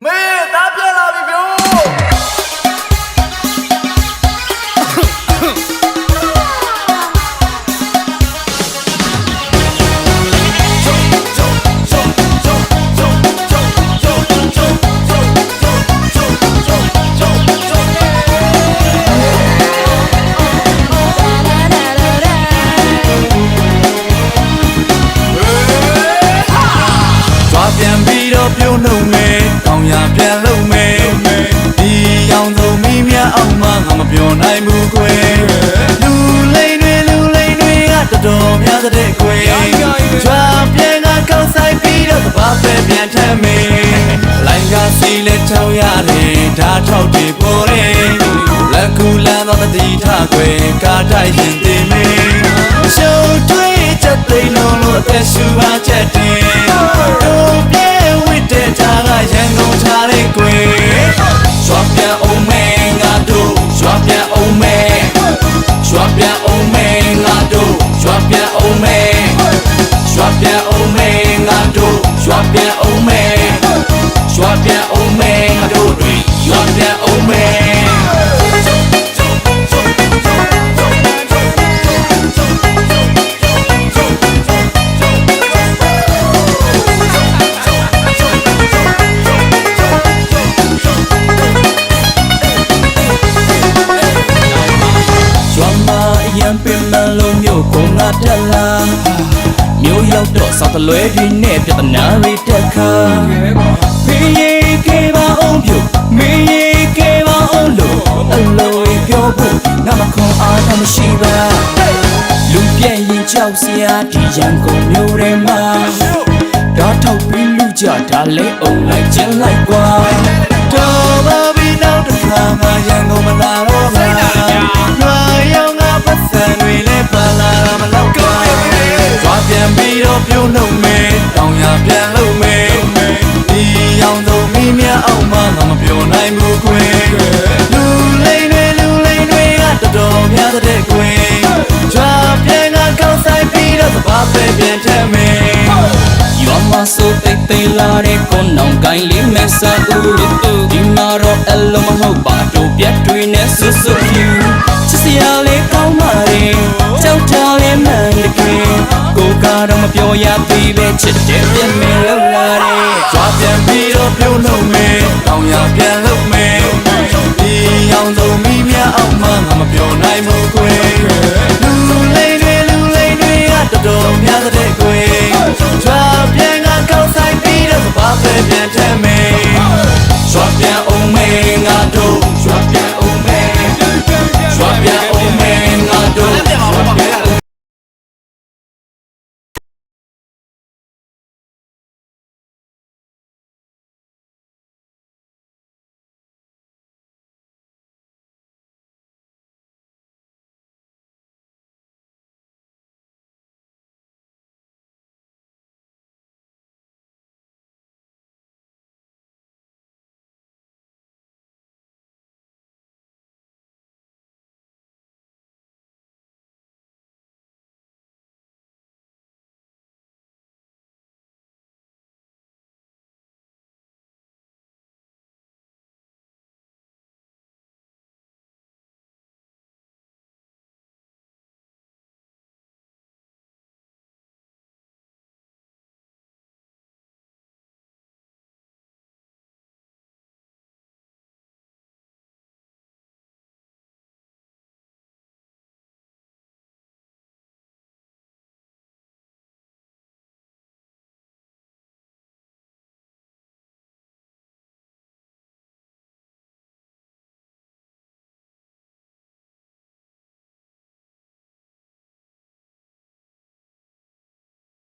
没打偏了，比表。ပြုံးလုံးမယ်တောင်ရပြန်လုံးမယ်ဒီအောင်ဆုံးမိမြအောင်မငါမပြောနိုင်ဘူးကွယ်လူလိမ့်တွေကတော်တော်များတဲ့ကွယ်ကြွားပြန်ကကောက်ဆိုင်ပြီးတော့သဘာပဲပြန်ထမ်းမယ်လိုင်းကစီလက်ချောင်းရတယ်ဓာတ်ထောက်တွေပေါ်တယ်လက်ကူလမ်းတော့တတိထားကွယ်ကားတိုက်ရင်တင်မယ်ရှုံးတွေးချက်သိမ်းလို့အသက်ရှူပါချက်တယ်တို့ပြေဝိတဲ့တာကရန်ကုန်ထားတဲ့ကွယ်ရွာပြန်အောင်မဲငါတို့ရွာပြန်အောင်မဲရွာပြန်အောင်မဲငါတို့ရွာပြန်အောင်မဲရွာပြန်အောင်မဲငါတို့ရွာပြန်အောင်မဲရွာပြန်အောင်မဲငါတို့တွေရွာပြန်အောင်မဲတက်လာမျိုးရောက်တော့စောက်တလွဲတွေနဲ့ပြဿနာတွေတက်ခါဖေးရေးကေပါအောင်ပြုမင်းရေးကေပါအောင်လို့အလိုပြောဖို့ငါမခွန်အားမရှိပါလူပြည့်ရင်ကြောက်စရာဒီရန်ကုန်မျိုးထဲမှာဓာတ်ထောက်ပြီးလူကြဒါလဲအောင်လိုက်ခြင်းလိုက်ကွာတော်ပါပြီနောက်တစ်ခါမှရန်ကုန်မလာတော့ပါရွာရောက်ငါပတ်စံတွေလည်းပါလာမလို့ပြန်ပြီးတော့ပြုံးလုံးမယ်တောင်ရပြန်လုံးမယ်ဒီအောင်ဆုံးမိမြအောင်မငါမပြောနိုင်ဘူးကွယ်လူလိမ့်တွေကတော်တော်များတဲ့ကွယ်ကြွားပြန်ကကောက်ဆိုင်ပြီးတော့သဘာပဲပြန်ထမ်းမယ်ရွာမှာစိုးတိတ်လာတဲ့ကိုနောင်ကိုင်းလေးမဲ့ဆာဦးဒီမှာတော့အလုံးမဟုတ်ပါတို့ပြတ်တွေနဲ့ဆွဆွဖြူချစ်စရာလေးကောင်းပါလေကြောက်တာလေးမှန်တကယ်ကိုကတော့မပြောရသေးပဲချစ်တယ်ပြန်မလို့လာတယ်ကြွားပြန်ပြီးတော့ပြုံးလုံးမယ်တောင်ရပြန်လုံးမယ်ဒီအောင်ဆုံးမိမြအောင်မငါမပြောနိုင်ဘူးကွယ်